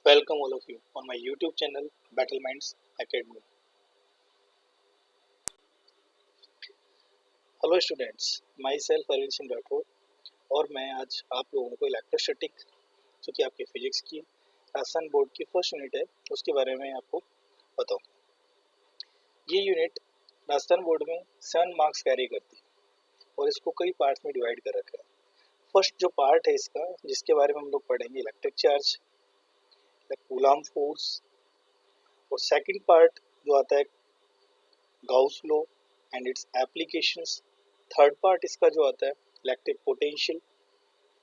Welcome all of you on my YouTube channel Battle Minds Academy. Hello students, myself Arvind Singh Rathore और मैं आज आप लोगों को इलेक्ट्रोस्टैटिक जो कि आपके फिजिक्स की राजस्थान बोर्ड की फर्स्ट यूनिट है उसके बारे में आपको बताऊँ। ये यूनिट राजस्थान बोर्ड में 7 मार्क्स कैरी करती है और इसको कई पार्ट्स में डिवाइड कर रखा है। फर्स्ट जो पार्ट है इसका जिसके बारे में हम लोग पढ़ेंगे इलेक्ट्रिक चार्ज, कूलम्ब फोर्स, और सेकंड पार्ट जो आता है Gauss law and it's applications. Third part इसका जो आता है electric potential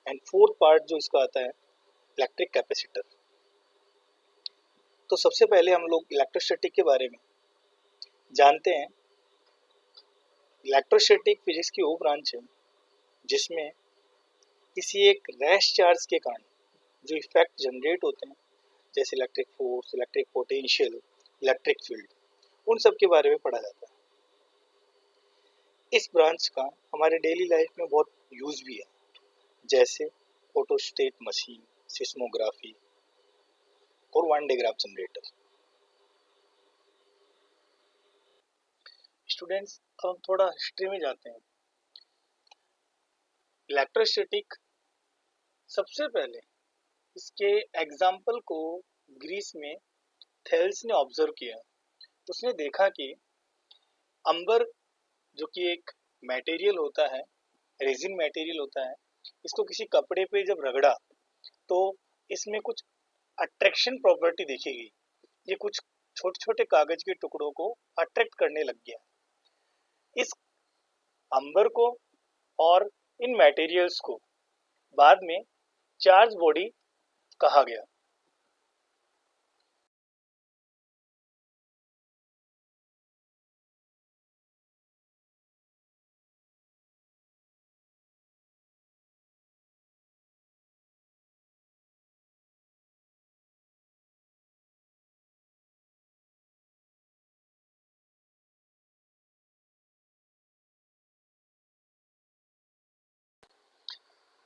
and fourth part जो इसका आता है इलेक्ट्रिक कैपेसिटर। तो सबसे पहले हम लोग इलेक्ट्रोस्टैटिक के बारे में जानते हैं। इलेक्ट्रोस्टैटिक फिजिक्स की वो ब्रांच है जिसमें किसी एक रेस्ट चार्ज के कारण जो इफेक्ट जनरेट होते हैं जैसे electric force, electric potential, electric field, उन सब के बारे में पढ़ा जाता है। इस ब्रांच का हमारे डेली लाइफ में बहुत यूज भी है, जैसे फोटोस्टेट मशीन, सिस्मोग्राफी और one day graph generator. Students, अब हम थोड़ा हिस्ट्री में जाते हैं। इलेक्ट्रोस्टैटिक सबसे पहले इसके एग्जाम्पल को ग्रीस में थेल्स ने ऑब्जर्व किया। उसने देखा कि अंबर जो कि एक मटेरियल होता है, रेजिन मटेरियल होता है, इसको किसी कपड़े पे जब रगड़ा तो इसमें कुछ अट्रैक्शन प्रॉपर्टी देखी गई। ये कुछ छोटे छोटे कागज के टुकड़ों को अट्रैक्ट करने लग गया। इस अंबर को और इन मटेरियल्स को बाद में चार्ज बॉडी कहा गया।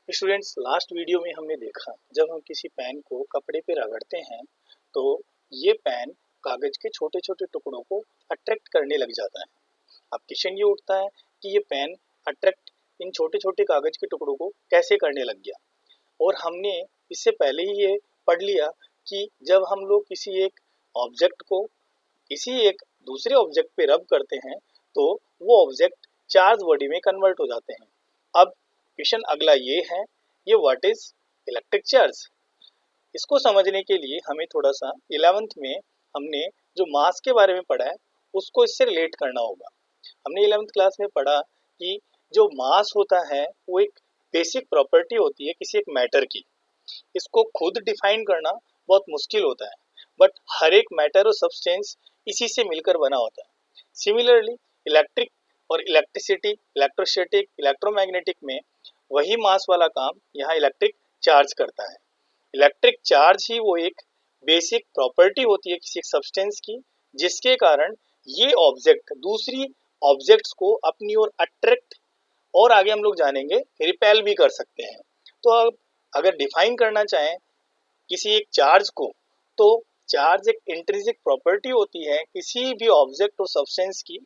स्टूडेंट्स, लास्ट वीडियो में हमने देखा जब हम किसी पेन को कपड़े पे रगड़ते हैं तो ये पेन कागज के छोटे छोटे टुकड़ों को अट्रैक्ट करने लग जाता है। अब क्वेश्चन ये उठता है कि ये पेन अट्रैक्ट इन छोटे छोटे कागज के टुकड़ों को कैसे करने लग गया। और हमने इससे पहले ही ये पढ़ लिया कि जब हम लोग किसी एक ऑब्जेक्ट को किसी एक दूसरे ऑब्जेक्ट पे रब करते हैं तो वो ऑब्जेक्ट चार्ज बॉडी में कन्वर्ट हो जाते हैं। अब क्वेश्चन अगला ये है, ये व्हाट इज इलेक्ट्रिक चार्ज। इसको समझने के लिए हमें थोड़ा सा 11th में हमने जो मास के बारे में पढ़ा है उसको इससे रिलेट करना होगा। हमने 11th क्लास में पढ़ा कि जो मास होता है वो एक बेसिक प्रॉपर्टी होती है किसी एक मैटर की। इसको खुद डिफाइन करना बहुत मुश्किल होता है, बट हर एक मैटर और सब्सटेंस इसी से मिलकर बना होता है। सिमिलरली इलेक्ट्रिक और इलेक्ट्रिसिटी, इलेक्ट्रोस्टैटिक, इलेक्ट्रोमैग्नेटिक में वही मास वाला काम यहाँ इलेक्ट्रिक चार्ज करता है। इलेक्ट्रिक चार्ज ही वो एक बेसिक प्रॉपर्टी होती है किसी सब्सटेंस की जिसके कारण ये ऑब्जेक्ट दूसरी ऑब्जेक्ट्स को अपनी ओर अट्रैक्ट और आगे हम लोग जानेंगे रिपेल भी कर सकते हैं। तो अब अगर डिफाइन करना चाहें किसी एक चार्ज को तो चार्ज एक इंट्रिंसिक प्रॉपर्टी होती है किसी भी ऑब्जेक्ट और सब्सटेंस की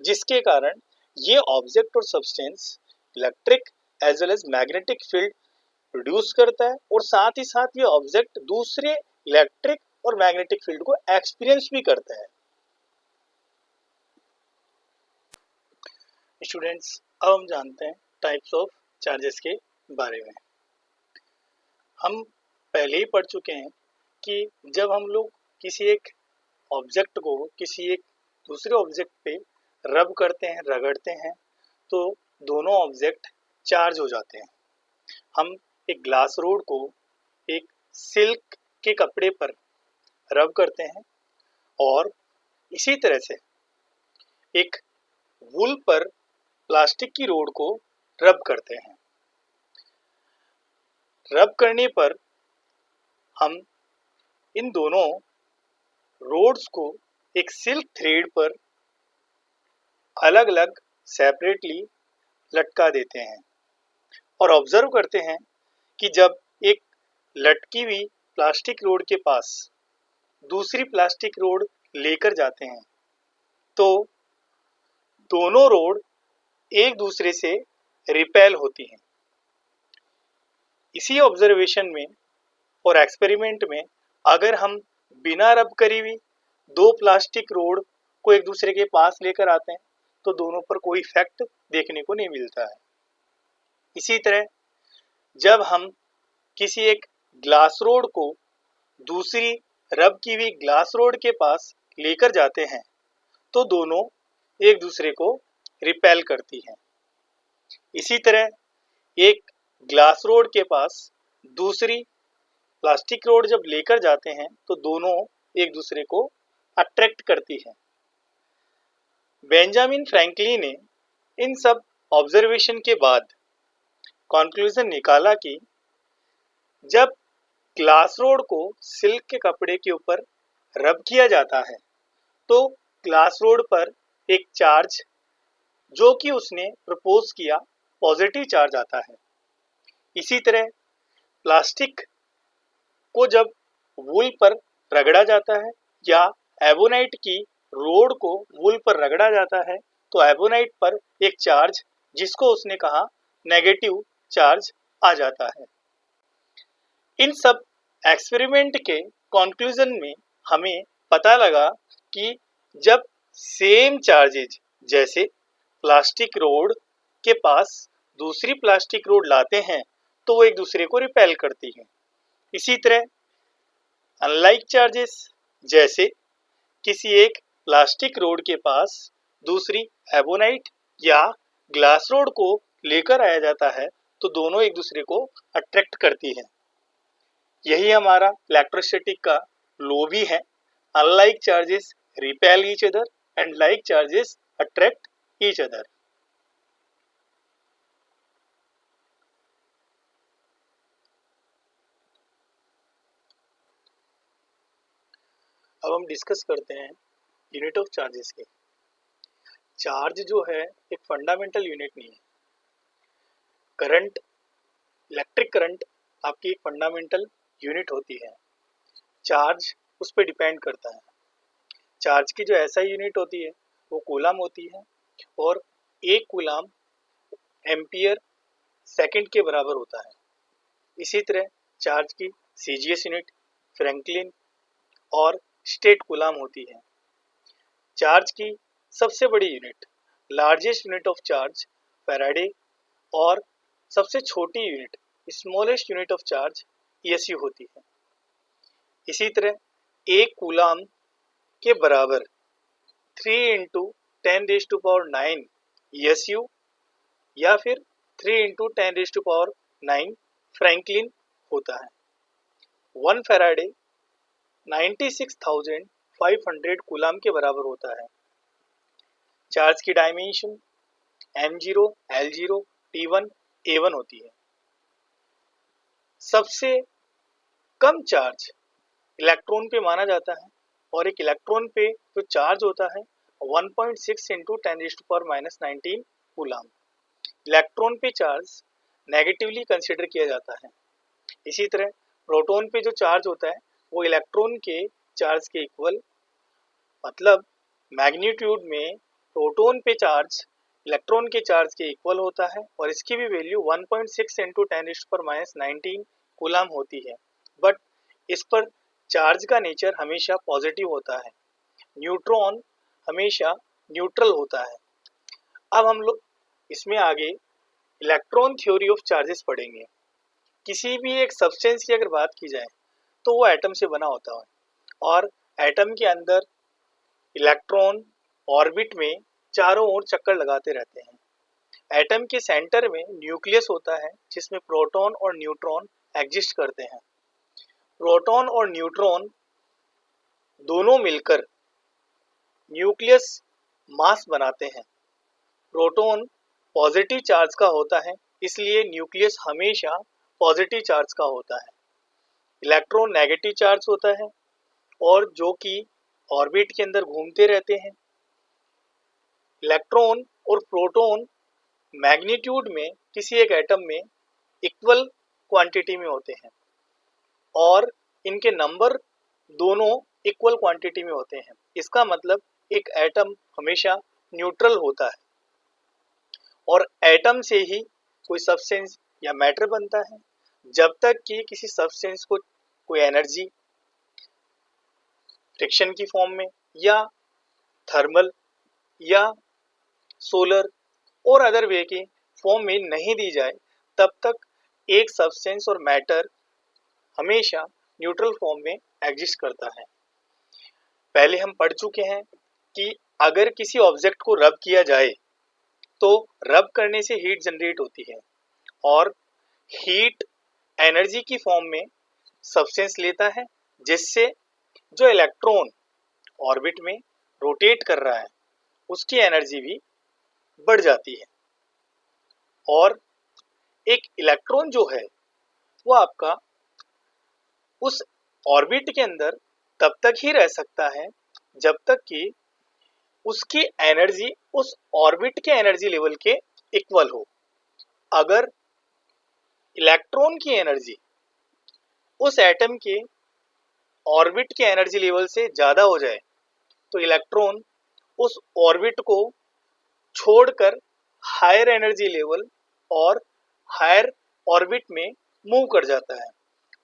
जिसके कारण ये ऑब्जेक्ट और substance electric as well as magnetic field produce करता है और साथ ही साथ ये ऑब्जेक्ट दूसरे इलेक्ट्रिक और मैग्नेटिक फील्ड को एक्सपीरियंस भी करता है। स्टूडेंट्स, अब हम जानते हैं टाइप्स ऑफ चार्जेस के बारे में। हम पहले ही पढ़ चुके हैं कि जब हम लोग किसी एक ऑब्जेक्ट को किसी एक दूसरे ऑब्जेक्ट पे रब करते हैं, रगड़ते हैं, तो दोनों ऑब्जेक्ट चार्ज हो जाते हैं। हम एक ग्लास रोड को एक सिल्क के कपड़े पर रब करते हैं और इसी तरह से एक वूल पर प्लास्टिक की रोड को रब करते हैं। रब करने पर हम इन दोनों रोड्स को एक सिल्क थ्रेड पर अलग अलग सेपरेटली लटका देते हैं और ऑब्जर्व करते हैं कि जब एक लटकी हुई प्लास्टिक रोड के पास दूसरी प्लास्टिक रोड लेकर जाते हैं तो दोनों रोड एक दूसरे से रिपेल होती हैं। इसी ऑब्जर्वेशन में और एक्सपेरिमेंट में अगर हम बिना रब करी हुई दो प्लास्टिक रोड को एक दूसरे के पास लेकर आते हैं तो दोनों पर कोई इफेक्ट देखने को नहीं मिलता है। इसी तरह जब हम किसी एक ग्लास रोड को दूसरी रब की हुई ग्लास रोड के पास लेकर जाते हैं तो दोनों एक दूसरे को रिपेल करती हैं। इसी तरह एक ग्लास रोड के पास दूसरी प्लास्टिक रोड जब लेकर जाते हैं तो दोनों एक दूसरे को अट्रैक्ट करती हैं। बेंजामिन फ्रैंकलिन ने इन सब ऑब्जर्वेशन के बाद कंक्लूजन निकाला कि जब ग्लास रोड को सिल्क के कपड़े के ऊपर रब किया जाता है तो ग्लास रोड पर एक चार्ज जो कि उसने प्रपोज किया पॉजिटिव चार्ज आता है। इसी तरह प्लास्टिक को जब वूल पर रगड़ा जाता है या एबोनाइट की रोड को वूल पर रगड़ा जाता है तो एबोनाइट पर एक चार्ज जिसको उसने कहा नेगेटिव चार्ज आ जाता है। इन सब एक्सपेरिमेंट के कंक्लूजन में हमें पता लगा कि जब सेम चार्जेज जैसे प्लास्टिक रोड के पास दूसरी प्लास्टिक रोड लाते हैं तो वो एक दूसरे को रिपेल करती हैं। इसी तरह अनलाइक चार्जेस जैसे किसी एक प्लास्टिक रोड के पास दूसरी एबोनाइट या ग्लास रोड को लेकर आया जाता है तो दोनों एक दूसरे को अट्रैक्ट करती हैं। यही हमारा इलेक्ट्रोस्टैटिक का लॉ भी है। Unlike charges repel each other and like charges attract each other. अब हम डिस्कस करते हैं यूनिट ऑफ चार्जेस के। चार्ज जो है एक फंडामेंटल यूनिट नहीं है। करंट, इलेक्ट्रिक करंट आपकी एक फंडामेंटल यूनिट होती है। चार्ज उस पर डिपेंड करता है। चार्ज की जो ऐसा यूनिट होती है वो कूलम होती है और एक कूलम एम्पियर सेकंड के बराबर होता है। इसी तरह चार्ज की सीजीएस यूनिट फ्रैंकलिन और स्टेट कूलम होती है। चार्ज की सबसे बड़ी unit, largest unit of charge Faraday और सबसे छोटी unit, smallest unit of charge ईएसयू होती है। इसी तरह एक कूलम के बराबर 3 × 10⁹ ईएसयू या फिर 3 × 10⁹ फ्रैंकलिन होता है। 1 फैराडे 96,500 कूलम के बराबर होता है। चार्ज की dimension m0, l0, t1, a1 होती है। सबसे कम चार्ज इलेक्ट्रॉन पे माना जाता है और एक इलेक्ट्रॉन पे जो चार्ज होता है 1.6 × 10⁻19 कूलम। इलेक्ट्रॉन पे चार्ज नेगेटिवली कंसिडर किया जाता है। इसी तरह प्रोटॉन पे जो चार्ज होता है वो इलेक्ट्रॉन के चार्ज के इक्वल, मतलब मैग्नीट्यूड में प्रोटॉन पे चार्ज इलेक्ट्रॉन के चार्ज के इक्वल होता है और इसकी भी वैल्यू 1.6 × 10⁻19 कूलम होती है। बट इस पर चार्ज का नेचर हमेशा पॉजिटिव होता है, न्यूट्रॉन हमेशा न्यूट्रल होता है। अब हम लोग इसमें आगे इलेक्ट्रॉन थ्योरी ऑफ चार्जेस पढ़ेंगे। किसी भी एक सब्सटेंस की अगर बात की जाए तो वो एटम से बना होता है और एटम के अंदर इलेक्ट्रॉन ऑर्बिट में चारों ओर चक्कर लगाते रहते हैं। एटम के सेंटर में न्यूक्लियस होता है जिसमें प्रोटॉन और न्यूट्रॉन एग्जिस्ट करते हैं। प्रोटॉन और न्यूट्रॉन दोनों मिलकर न्यूक्लियस मास बनाते हैं। प्रोटॉन पॉजिटिव चार्ज का होता है, इसलिए न्यूक्लियस हमेशा पॉजिटिव चार्ज का होता है। इलेक्ट्रॉन नेगेटिव चार्ज होता है और जो कि ऑर्बिट के अंदर घूमते रहते हैं। इलेक्ट्रॉन और प्रोटॉन मैग्नीट्यूड में किसी एक एटम में इक्वल क्वांटिटी में होते हैं और इनके नंबर दोनों इक्वल क्वांटिटी में होते हैं। इसका मतलब एक एटम हमेशा न्यूट्रल होता है और एटम से ही कोई सब्सटेंस या मैटर बनता है। जब तक कि किसी सब्सटेंस को कोई एनर्जी फ्रिक्शन की फॉर्म में या थर्मल या सोलर और अदर वे के फॉर्म में नहीं दी जाए, तब तक एक सब्सटेंस और मैटर हमेशा न्यूट्रल फॉर्म में एग्जिस्ट करता है। पहले हम पढ़ चुके हैं कि अगर किसी ऑब्जेक्ट को रब किया जाए तो रब करने से हीट जनरेट होती है और हीट एनर्जी की फॉर्म में सब्सटेंस लेता है, जिससे जो इलेक्ट्रॉन ऑर्बिट में रोटेट कर रहा है उसकी एनर्जी भी बढ़ जाती है और एक इलेक्ट्रॉन जो है वो आपका उस ऑर्बिट के अंदर तब तक ही रह सकता है जब तक कि उसकी एनर्जी उस ऑर्बिट के एनर्जी लेवल के इक्वल हो। अगर इलेक्ट्रॉन की एनर्जी उस एटम के ऑर्बिट के एनर्जी लेवल से ज़्यादा हो जाए तो इलेक्ट्रॉन उस ऑर्बिट को छोड़कर हायर एनर्जी लेवल और हायर ऑर्बिट में मूव कर जाता है।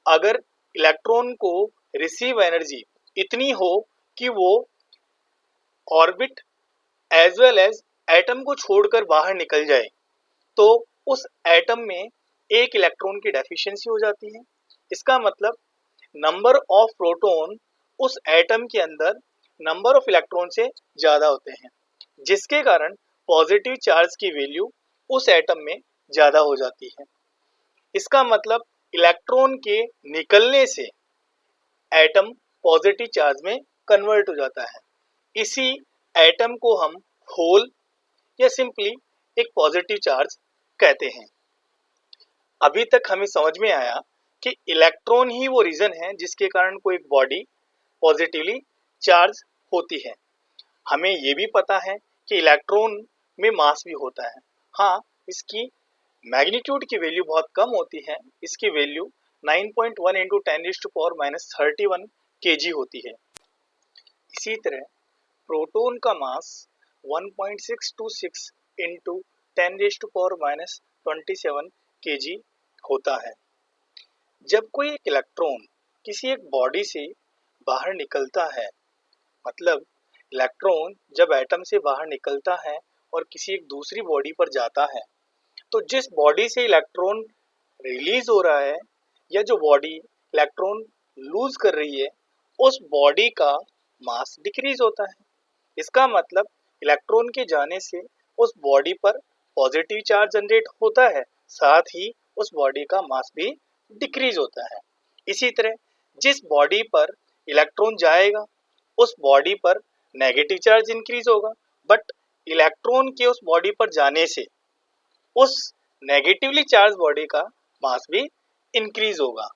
अगर इलेक्ट्रॉन को रिसीव एनर्जी इतनी हो कि वो orbit as well as atom को छोड़कर बाहर निकल जाए तो उस एटम में एक इलेक्ट्रॉन की डेफिशिएंसी हो जाती है। इसका मतलब नंबर ऑफ प्रोटॉन उस एटम के अंदर नंबर ऑफ इलेक्ट्रॉन से ज़्यादा होते हैं, जिसके कारण पॉजिटिव चार्ज की वैल्यू उस एटम में ज़्यादा हो जाती है। इसका मतलब इलेक्ट्रॉन के निकलने से एटम पॉजिटिव चार्ज में कन्वर्ट हो जाता है। इसी एटम को हम होल या सिंपली एक पॉजिटिव चार्ज कहते हैं। अभी तक हमें समझ में आया कि इलेक्ट्रॉन ही वो रीजन है जिसके कारण कोई बॉडी पॉजिटिवली चार्ज होती है। हमें ये भी पता है कि इलेक्ट्रॉन में मास भी होता है। हाँ, इसकी मैग्नीट्यूड की वैल्यू बहुत कम होती है। इसकी वैल्यू 9.1 इंटू 10⁻³ kg होती है। इसी तरह प्रोटॉन का मास 1.626 इंटू 10⁻27 kg होता है। जब कोई एक इलेक्ट्रॉन किसी एक बॉडी से बाहर निकलता है, मतलब इलेक्ट्रॉन जब एटम से बाहर निकलता है और किसी एक दूसरी बॉडी पर जाता है, तो जिस बॉडी से इलेक्ट्रॉन रिलीज हो रहा है या जो बॉडी इलेक्ट्रॉन लूज कर रही है, उस बॉडी का मास डिक्रीज होता है। इसका मतलब इलेक्ट्रॉन के जाने से उस बॉडी पर पॉजिटिव चार्ज जनरेट होता है, साथ ही उस बॉडी का मास भी डिक्रीज होता है। इसी तरह जिस बॉडी पर इलेक्ट्रॉन जाएगा उस बॉडी पर नेगेटिव चार्ज इंक्रीज होगा, बट इलेक्ट्रॉन के उस बॉडी पर जाने से उस नेगेटिवली चार्ज बॉडी का मास भी इंक्रीज होगा।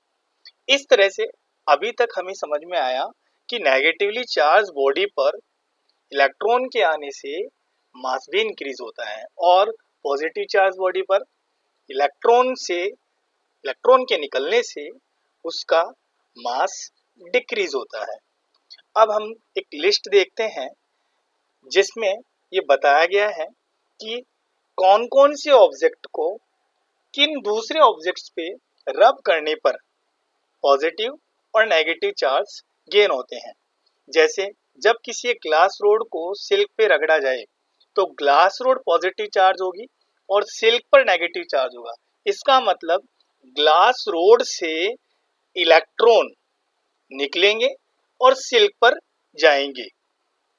इस तरह से अभी तक हमें समझ में आया कि नेगेटिवली चार्ज बॉडी पर इलेक्ट्रॉन के आने से मास भी इंक्रीज होता है और पॉजिटिव चार्ज बॉडी पर इलेक्ट्रॉन के निकलने से उसका मास डिक्रीज होता है। अब हम एक लिस्ट देखते हैं जिसमें ये बताया गया है कि कौन कौन से ऑब्जेक्ट को किन दूसरे ऑब्जेक्ट्स पे रब करने पर पॉजिटिव और नेगेटिव चार्ज गेन होते हैं। जैसे जब किसी एक ग्लास रोड को सिल्क पे रगड़ा जाए तो ग्लास रोड पॉजिटिव चार्ज होगी और सिल्क पर नेगेटिव चार्ज होगा। इसका मतलब ग्लास रोड से इलेक्ट्रॉन निकलेंगे और सिल्क पर जाएंगे।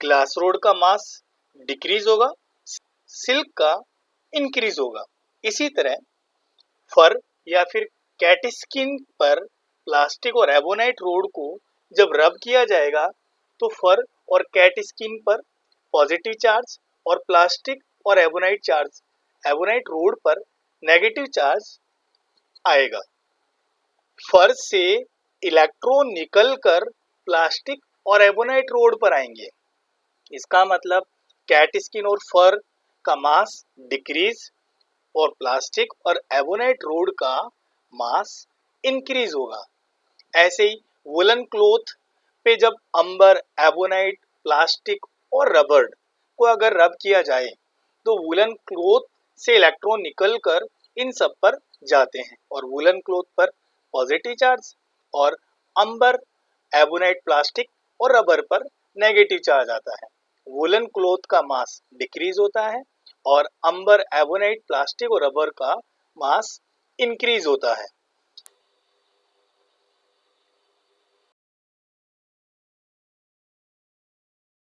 ग्लास रोड का मास डिक्रीज होगा, सिल्क का इंक्रीज होगा। इसी तरह फर या फिर कैट स्किन पर प्लास्टिक और एबोनाइट रोड को जब रब किया जाएगा तो फर और कैट स्किन पर पॉजिटिव चार्ज और प्लास्टिक और एबोनाइट रोड पर नेगेटिव चार्ज आएगा। फर से इलेक्ट्रॉन निकलकर प्लास्टिक और एबोनाइट रोड पर आएंगे। इसका मतलब कैट स्किन और फर का मास डिक्रीज और प्लास्टिक और एबोनाइट रोड का मास इंक्रीज होगा। ऐसे ही वुलन क्लोथ पे जब अंबर, एबोनाइट, प्लास्टिक और रबर को अगर रब किया जाए तो वुलन क्लोथ से इलेक्ट्रॉन निकलकर इन सब पर जाते हैं और वुलन क्लोथ पर पॉजिटिव चार्ज और अंबर, एबोनाइट, प्लास्टिक और रबर पर नेगेटिव चार्ज आता है। वुलन क्लोथ का मास डिक्रीज होता है और अंबर, एबोनाइट, प्लास्टिक और रबर का मास इंक्रीज होता है।